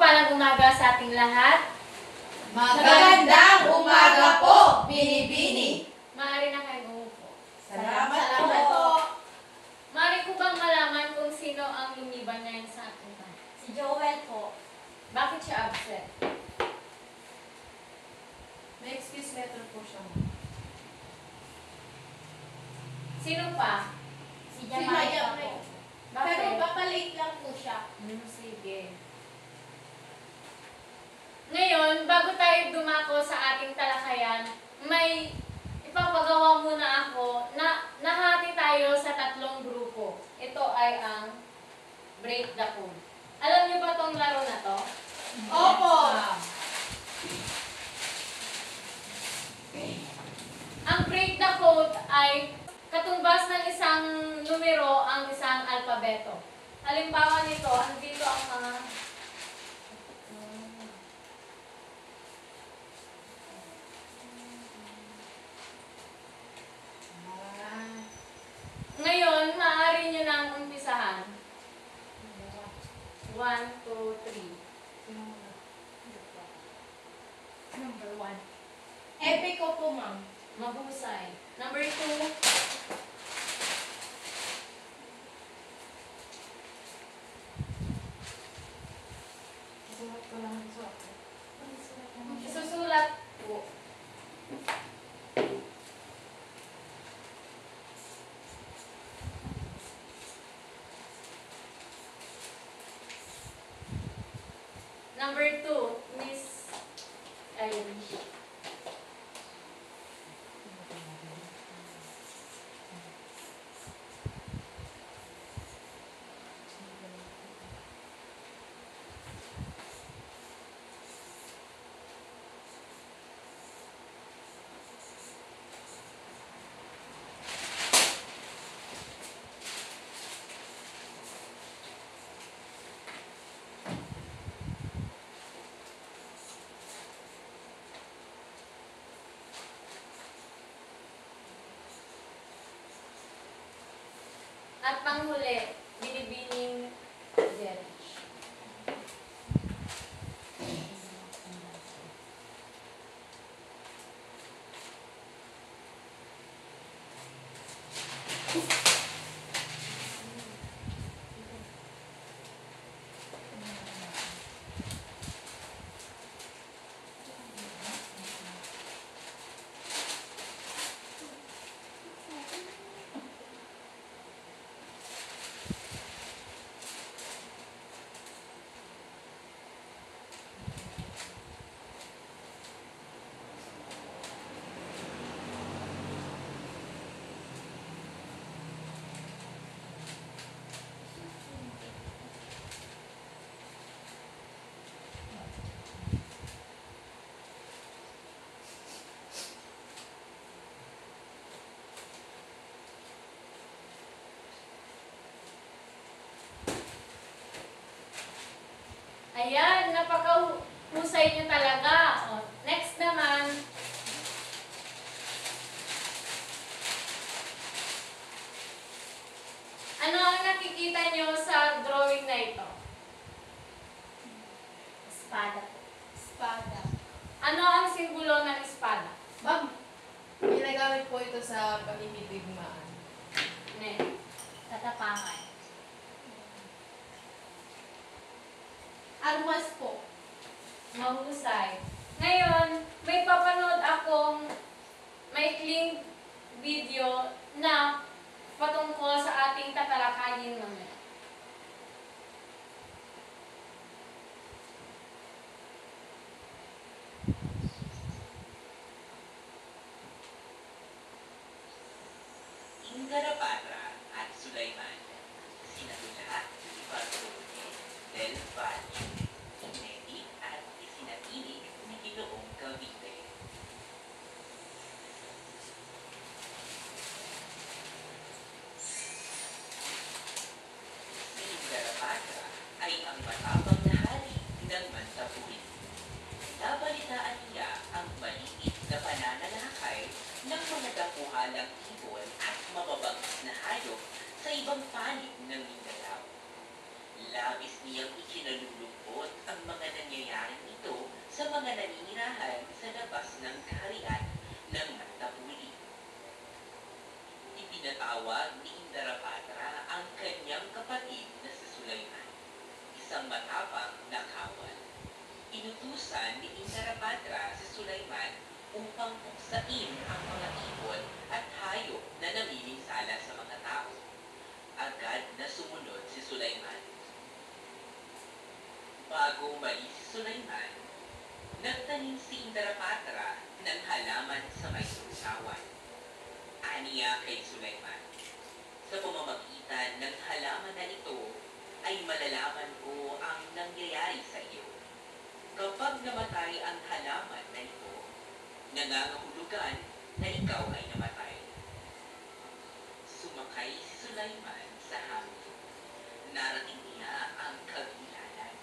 Mapagpalang umaga sa ating lahat. Magandang umaga po, Binibini. Maaari na kayong umupo. Salamat po. Maaari ko bang malaman kung sino ang lumiban ngayon sa ating bahay? Si Joel po. Bakit siya absent? May excuse letter po siya. Sino pa? Si Si Jamaica Maya po. Bakit? Pero papalate lang po siya. Sige. Ngayon, bago tayo dumako sa ating talakayan, may ipapagawa muna ako na nahati tayo sa 3 grupo. Ito ay ang Break the Code. Alam niyo ba tong laro na to? Opo. Ang Break the Code ay katumbas ng isang numero ang isang alpabeto. Halimbawa nito, andito ang mga ngayon, maaari nyo nang umpisahan. 1, 2, 3. Number 1. Epic ko po, ma'am. Mahusay. Number 2. Sulat ko lang ito. Isusulat po. Number 2, Miss Irish. At panghuli, Binibining Jerry. Ayan, napakahusay niyo talaga. O, next naman, ano ang nakikita niyo sa drawing na ito? Espada po. Espada. Ano ang simbolo ng espada? Ma'am, ginagamit po ito sa pagigdigmaan. Ne. Tatapangan. Armas po. Mahusay. Ngayon, may papanood akong maikling video na patungkol sa ating tatalakayin mamaya. Ingarapatra at Sulaiman, sinatula, Bartolome, Del Valle, Inedi at isinatinig ni Ginoong Cavite. Si Ingarapatra ay ang matapang na hari ng Mantapuin. Nabalitaan niya ang maliit na pananalakay ng mga dakuhalang ibon at mababangis na hayop sa ibang panig labis niyang ikinalulungkot ang mga nangyayaring ito sa mga naninirahan sa labas ng kaharian ng Mantapuli. Ipinatawag ni Indarapatra ang kanyang kapatid na si Sulaiman, isang matapang na kawal. Inutusan ni Indarapatra si Sulaiman upang puksain ang mga ibon at hayop na namiminsala sa mga tao. Agad na sumunod si Sulaiman. Bago umalis si Sulaiman, nagtanim si Indarapatra ng halaman sa may susawan. Aniya kay Sulaiman, sa pamamagitan ng halaman na ito ay malalaman ko ang nangyayari sa iyo. Kapag namatay ang halaman na ito, nangangahulugan na ikaw ay namatay. Sumakay si Sulaiman sa hamon. Narating niya ang kagilanan.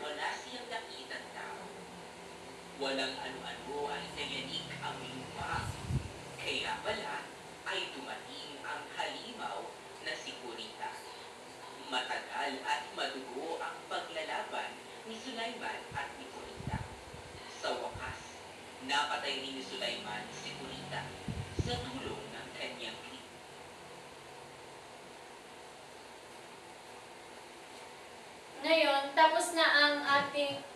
Wala siyang nakitang tao. Walang ano-ano ay nayanig ang lupa. Kaya pala ay dumating ang halimaw na si Kurita. Matagal at madugo ang paglalaban ni Sulaiman at ni Kurita. Sa wakas, napatay rin ni Sulaiman si Kurita sa tulong ng kanyang klip. Ngayon, tapos na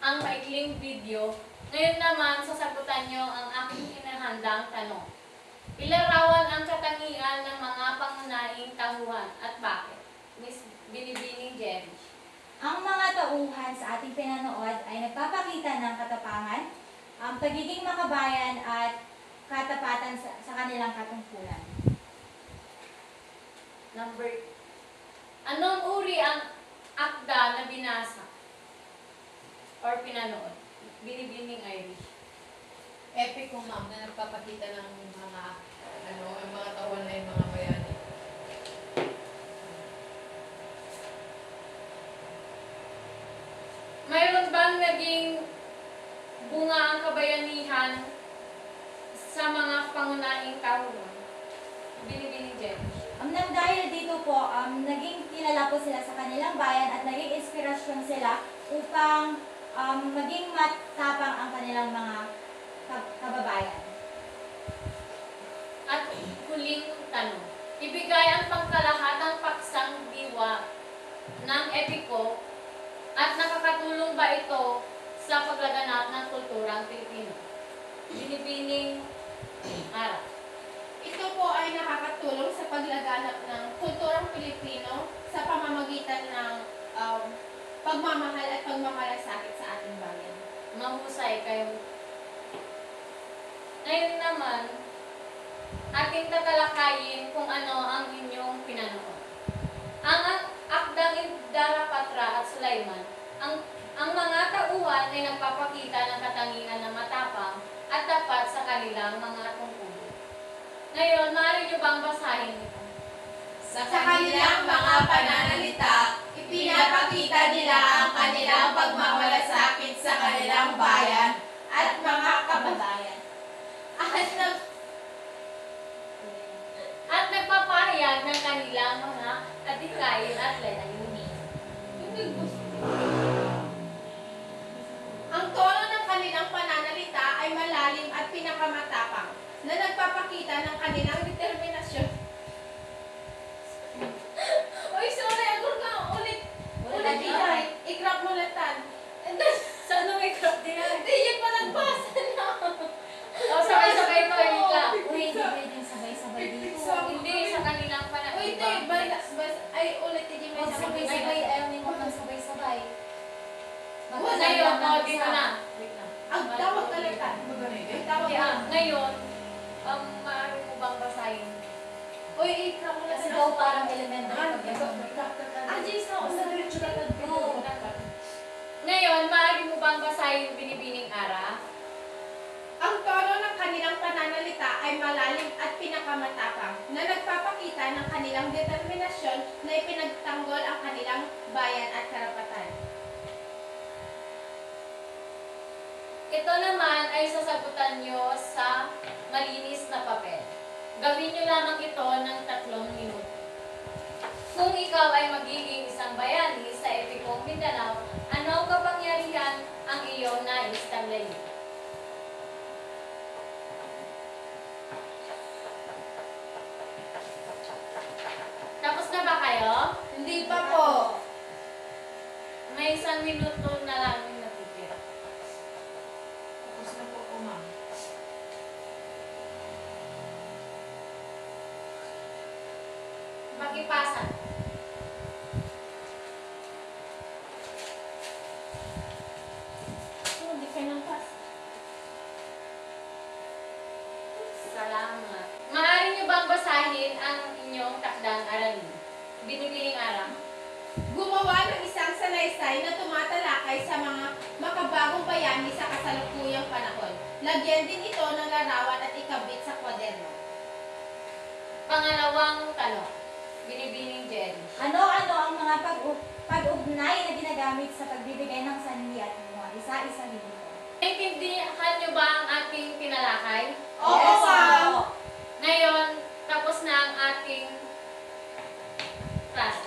ang maikling video. Ngayon naman, sasagutan nyo ang aking inahandang tanong. Ilarawan ang katangian ng mga pangunahing tauhan at bakit? Miss Binibining Jerry. Ang mga tauhan sa ating pinanood ay nagpapakita ng katapangan, ang pagiging makabayan at katapatan sa kanilang katungkulan. Number, anong uri ang akda na binasa or pinanood? Binibining Irish. Epic ko, ma'am, na nagpapakita ng mga, yung mga tauhan na yung mga bayani. Mayroon bang naging bunga ang kabayanihan sa mga pangunahing tauhan? Binibining Jerry. Nang dahil dito po, naging kilala po sila sa kanilang bayan at naging inspirasyon sila upang maging matapang ang kanilang mga kababayan. At huling tanong. Ibigay ang pangkalahatang paksang diwa ng epiko at nakakatulong ba ito sa paglaganap ng kulturang Pilipino? Binibining Ara. Ito po ay nakakatulong sa paglaganap ng kulturang Pilipino sa pamamagitan ng pagmamahal at pagmamalasakit sa ating bayan. Mahusay kayo. Ngayon naman, ating tatalakayin kung ano ang inyong pinanood. Ang akdang Indarapatra at Sulaiman, ang mga tauhan ay nagpapakita ng katangian na matapang at tapat sa kanilang mga tungkulin. Ngayon, maaari nyo bang basahin ito? Sa kanilang mga pananalita, ipinapakita nila ang kanilang pagmamalasakit sa kanilang bayan at mga kababayan. At nagpapahayag ng kanilang mga adhikain at layunin. Ang tono ng kanilang pananalita ay malalim at pinakamatapang na nagpapakita ng kanilang determinasyon. Oy, sorry, agur ka. Ulit diyan. I-crop mo latan. Saan na may crop din? Hindi, yun pa nagbasa na. O, sabay-sabay to, wait lang. Uy, hindi pwedeng sabay-sabay dito. Hindi, sa kanilang Uy, pananalita. ay, ulit, hindi may Huwag sabay-sabay, ayaw ni mo kang sabay-sabay. Ngayon, dito na. Wait lang. Ang tawag ka latan. Ang tawag Okay, ka. ngayon, maaari mo bang basahin? Uy, i-crop mo Kasi latan. daw parang elementary Ah, pag Jason, ako sa diretso ka lang. Oo. Ngayon, maaari mo bang basahin Binibining Ara? Ang tono ng kanilang pananalita ay malalim at pinakamatapang na nagpapakita ng kanilang determinasyon na ipinagtanggol ang kanilang bayan at karapatan. Ito naman ay sasagutan nyo sa malinis na papel. Gawin nyo lamang ito ng 3 minuto. Kung ikaw ay magiging isang bayani sa Epicong Mindanao, anong kapangyarihan ang iyong nais tanggalin? Tapos na ba kayo? Hindi pa po. May 1 minuto na lang yung natitira. Tapos na po, ma'am. Makipasa. Hindi ka nang pas. Salamat. Maaari niyo bang basahin ang inyong takdang aralin? Binibining aral. Gumawa ng isang salaysay na tumatalakay sa mga makabagong bayani sa kasalukuyang panahon. Lagyan din ito ng larawan at ikabit sa kwaderno. Pangalawang tanong. Binibining Jerry. Ano-ano ang mga pag-ugnay na ginagamit sa pagbibigay ng sanhi at bunga? Isa-isahin mo. Naintindihan niyo ba ang ating tinalakay? Oo, Yes, ma'am. opo. Ngayon, tapos na ang ating class.